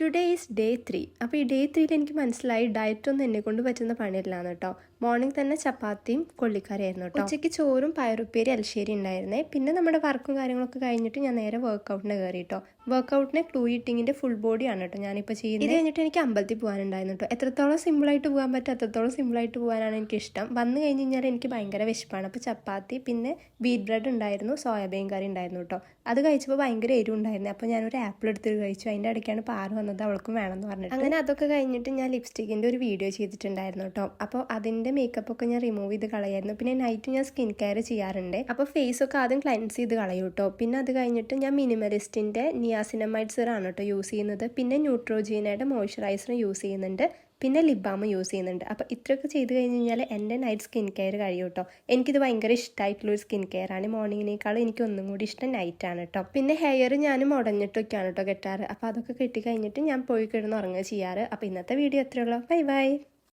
Today is day 3. അപ്പോൾ ഈ day 3യിൽ എനിക്ക് മനസ്സിലായി ഡയറ്റൊന്നും എന്നെ കൊണ്ട് പറ്റുന്ന പണിയില്ലാന്ന് കേട്ടോ. മോർണിംഗ് തന്നെ ചപ്പാത്തിയും കൊള്ളിക്കറിയായിരുന്നു കേട്ടോ. ഉച്ചയ്ക്ക് ചോറും പയറുപ്പേരി എലിശ്ശേരി ഉണ്ടായിരുന്നേ. പിന്നെ നമ്മുടെ വർക്കും കാര്യങ്ങളൊക്കെ കഴിഞ്ഞിട്ട് ഞാൻ നേരെ വർക്കൗട്ടിന് കയറി കേട്ടോ. വർക്കൗട്ടിന് ക്ലൂ ഈറ്റിങ്ങിൻ്റെ ഫുൾ ബോഡിയാണ് കേട്ടോ ഞാനിപ്പോൾ ചെയ്യുന്നത്. ഇത് കഴിഞ്ഞിട്ട് എനിക്ക് അമ്പലത്തിൽ പോകാനുണ്ടായിരുന്നു കേട്ടോ. എത്രത്തോളം സിമ്പിളായിട്ട് പോകാൻ പറ്റും അത്രത്തോളം സിമ്പിളായിട്ട് പോകാനാണ് എനിക്കിഷ്ടം. വന്നു കഴിഞ്ഞ് കഴിഞ്ഞാൽ എനിക്ക് ഭയങ്കര വിശപ്പാണ്. അപ്പോൾ ചപ്പാത്തി പിന്നെ വീറ്റ് ബ്രെഡ് ഉണ്ടായിരുന്നു, സോയാബീൻ കറി ഉണ്ടായിരുന്നു കേട്ടോ. അത് കഴിച്ചപ്പോൾ ഭയങ്കര എരിവുണ്ടായിരുന്നു. അപ്പോൾ ഞാനൊരു ആപ്പിൾ എടുത്തിട്ട് കഴിച്ചു. അതിൻ്റെ ഇടയ്ക്കാണ് പാറ് വന്നത്, അവൾക്കും വേണമെന്ന് പറഞ്ഞിട്ട്. അങ്ങനെ അതൊക്കെ കഴിഞ്ഞിട്ട് ഞാൻ ലിപ്സ്റ്റിക്കിൻ്റെ ഒരു വീഡിയോ ചെയ്തിട്ടുണ്ടായിരുന്നു കേട്ടോ. അപ്പോൾ അതിൻ്റെ മേക്കപ്പൊക്കെ ഞാൻ റിമൂവ് ചെയ്ത് കളയായിരുന്നു. പിന്നെ നൈറ്റ് ഞാൻ സ്കിൻ കെയർ ചെയ്യാറുണ്ട്. അപ്പോൾ ഫേസൊക്കെ ആദ്യം ക്ലെൻസ് ചെയ്ത് കളയും കേട്ടോ. പിന്നെ അത് കഴിഞ്ഞിട്ട് ഞാൻ മിനിമലിസ്റ്റിൻ്റെ നിയാസിനമൈഡ് സിറാണ് കേട്ടോ യൂസ് ചെയ്യുന്നത്. പിന്നെ ന്യൂട്രോജീനയുടെ മോയ്സ്ചറൈസർ യൂസ് ചെയ്യുന്നുണ്ട്. പിന്നെ ലിപ് ബാം യൂസ് ചെയ്യുന്നുണ്ട്. അപ്പോൾ ഇത്രയൊക്കെ ചെയ്ത് കഴിഞ്ഞ് കഴിഞ്ഞാൽ എൻ്റെ നൈറ്റ് സ്കിൻ കെയർ കഴിയും കേട്ടോ. എനിക്കിത് ഭയങ്കര ഇഷ്ടമായിട്ടുള്ളൊരു സ്കിൻ കെയർ ആണ്. മോർണിംഗിനേക്കാളും എനിക്ക് ഒന്നും കൂടി ഇഷ്ടം നൈറ്റാണ് കേട്ടോ. പിന്നെ ഹെയർ ഞാനും ഉടഞ്ഞിട്ടൊക്കെയാണ് കേട്ടോ കെട്ടാറ്. അപ്പോൾ അതൊക്കെ കെട്ടി കഴിഞ്ഞിട്ട് ഞാൻ പോയി കിടന്ന് ഉറങ്ങുക ചെയ്യാറ്. അപ്പോൾ ഇന്നത്തെ വീഡിയോ എത്രയുള്ളൂ. Bye bye.